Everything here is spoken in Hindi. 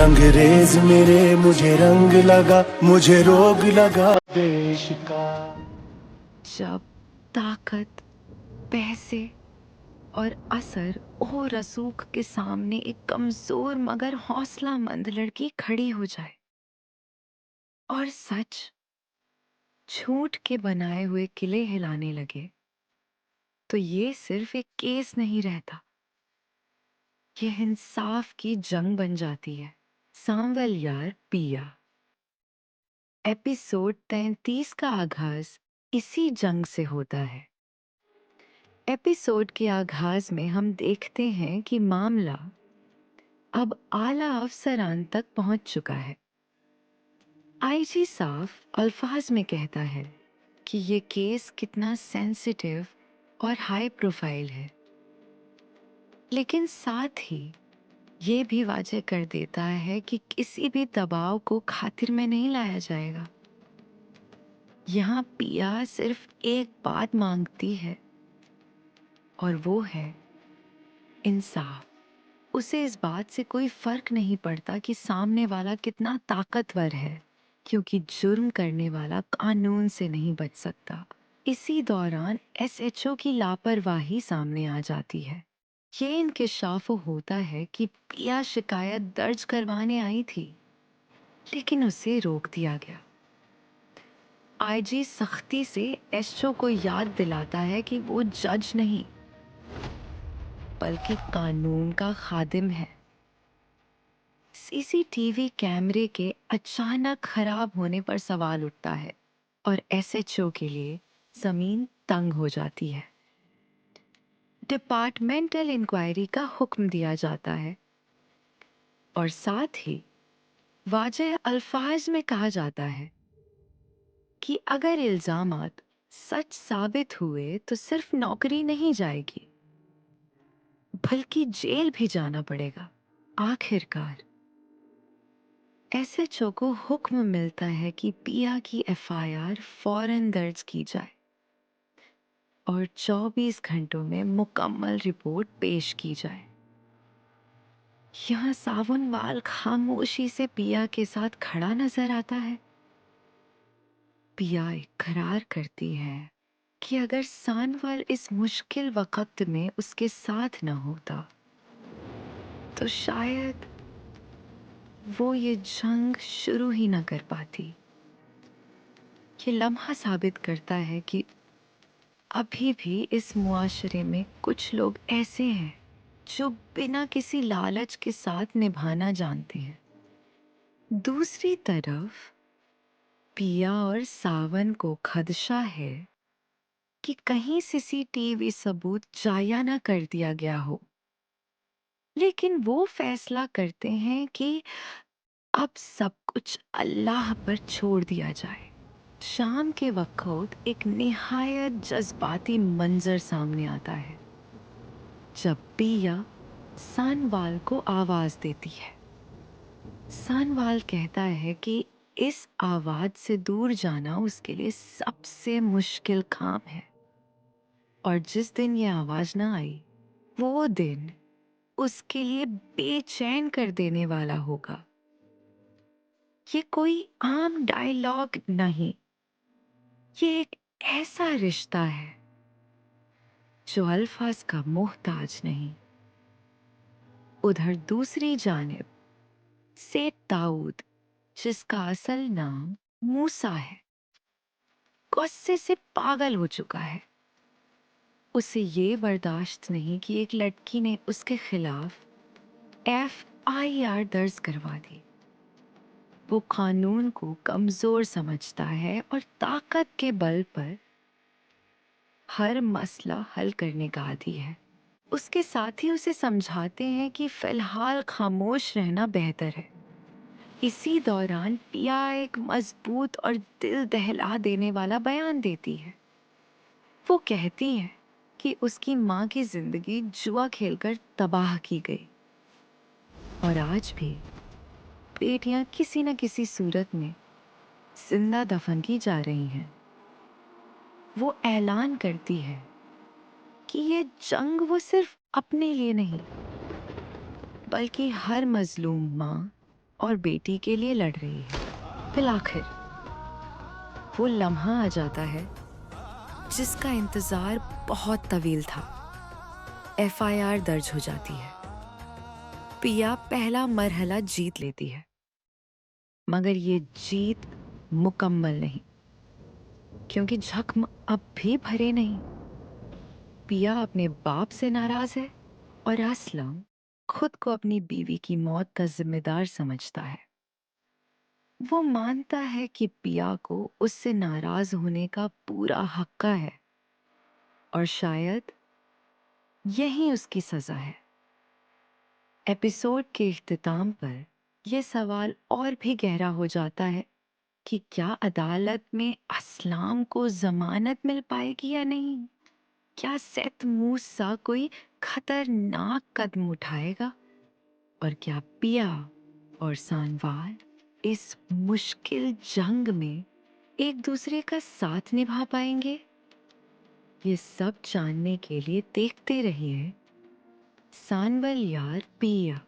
रंगरेज मेरे मुझे रंग लगा, मुझे रोग लगा देश का। जब ताकत, पैसे और असर और रसूख के सामने एक कमजोर मगर हौसलामंद लड़की खड़ी हो जाए और सच झूठ के बनाए हुए किले हिलाने लगे, तो ये सिर्फ एक केस नहीं रहता, ये इंसाफ की जंग बन जाती है। सांवल यार पिया एपिसोड 33 का आगाज इसी जंग से होता है। एपिसोड के आगाज में हम देखते हैं कि मामला अब आला अफसरान तक पहुंच चुका है। आईजी साफ अल्फाज में कहता है कि ये केस कितना सेंसिटिव और हाई प्रोफाइल है, लेकिन साथ ही ये भी वाजे कर देता है कि किसी भी दबाव को खातिर में नहीं लाया जाएगा। यहाँ पिया सिर्फ एक बात मांगती है और वो है इंसाफ। उसे इस बात से कोई फर्क नहीं पड़ता कि सामने वाला कितना ताकतवर है, क्योंकि जुर्म करने वाला कानून से नहीं बच सकता। इसी दौरान एसएचओ की लापरवाही सामने आ जाती है। ये इंकशाफ होता है कि पिया शिकायत दर्ज करवाने आई थी, लेकिन उसे रोक दिया गया। आईजी सख्ती से एसएचओ को याद दिलाता है कि वो जज नहीं बल्कि कानून का खादिम है। सीसीटीवी कैमरे के अचानक खराब होने पर सवाल उठता है और एसएचओ के लिए जमीन तंग हो जाती है। डिपार्टमेंटल इंक्वायरी का हुक्म दिया जाता है और साथ ही वाज़ेह अल्फाज में कहा जाता है कि अगर इल्जामात सच साबित हुए तो सिर्फ नौकरी नहीं जाएगी, बल्कि जेल भी जाना पड़ेगा। आखिरकार एसएचओ को हुक्म मिलता है कि पिया की एफआईआर फौरन दर्ज की जाए और 24 घंटों में मुकम्मल रिपोर्ट पेश की जाए। यहाँ सावनवाल खामोशी से पिया के साथ खड़ा नजर आता है। पिया इकरार करती है कि अगर सानवाल इस मुश्किल वक्त में उसके साथ न होता तो शायद वो ये जंग शुरू ही न कर पाती। ये लम्हा साबित करता है कि अभी भी इस मुआशरे में कुछ लोग ऐसे हैं जो बिना किसी लालच के साथ निभाना जानते हैं। दूसरी तरफ पिया और सावन को खदशा है कि कहीं सीसीटीवी सबूत जाया ना कर दिया गया हो, लेकिन वो फैसला करते हैं कि अब सब कुछ अल्लाह पर छोड़ दिया जाए। शाम के वक्त एक निहायत जज्बाती मंजर सामने आता है जब पिया सानवाल को आवाज देती है। सानवाल कहता है कि इस आवाज से दूर जाना उसके लिए सबसे मुश्किल काम है और जिस दिन ये आवाज ना आई, वो दिन उसके लिए बेचैन कर देने वाला होगा। ये कोई आम डायलॉग नहीं, ये एक ऐसा रिश्ता है जो अल्फाज का मोहताज नहीं। उधर दूसरी जानिब सेठ दाऊद, जिसका असल नाम मूसा है, गुस्से से पागल हो चुका है। उसे ये बर्दाश्त नहीं कि एक लड़की ने उसके खिलाफ एफआईआर दर्ज करवा दी। वो कानून को कमजोर समझता है और ताकत के बल पर हर मसला हल करने का आदी है। उसके साथी उसे समझाते हैं कि फिलहाल खामोश रहना बेहतर है। इसी दौरान पिया एक मजबूत और दिल दहला देने वाला बयान देती है। वो कहती है कि उसकी माँ की जिंदगी जुआ खेलकर तबाह की गई और आज भी बेटियां किसी न किसी सूरत में जिंदा दफन की जा रही हैं। वो ऐलान करती है कि ये जंग वो सिर्फ अपने लिए नहीं, बल्कि हर मजलूम माँ और बेटी के लिए लड़ रही है। फिर आखिर वो लम्हा आ जाता है जिसका इंतजार बहुत तवील था। एफआईआर दर्ज हो जाती है। पिया पहला मरहला जीत लेती है, मगर ये जीत मुकम्मल नहीं, क्योंकि जख्म अब भी भरे नहीं। पिया अपने बाप से नाराज है और असलम खुद को अपनी बीवी की मौत का जिम्मेदार समझता है। वो मानता है कि पिया को उससे नाराज होने का पूरा हक है और शायद यही उसकी सजा है। एपिसोड के इख्तिताम पर यह सवाल और भी गहरा हो जाता है कि क्या अदालत में असलाम को जमानत मिल पाएगी या नहीं? क्या सेठ मूसा कोई खतरनाक कदम उठाएगा? और क्या पिया और सानवाल इस मुश्किल जंग में एक दूसरे का साथ निभा पाएंगे? ये सब जानने के लिए देखते रहिए सानवल यार पिया।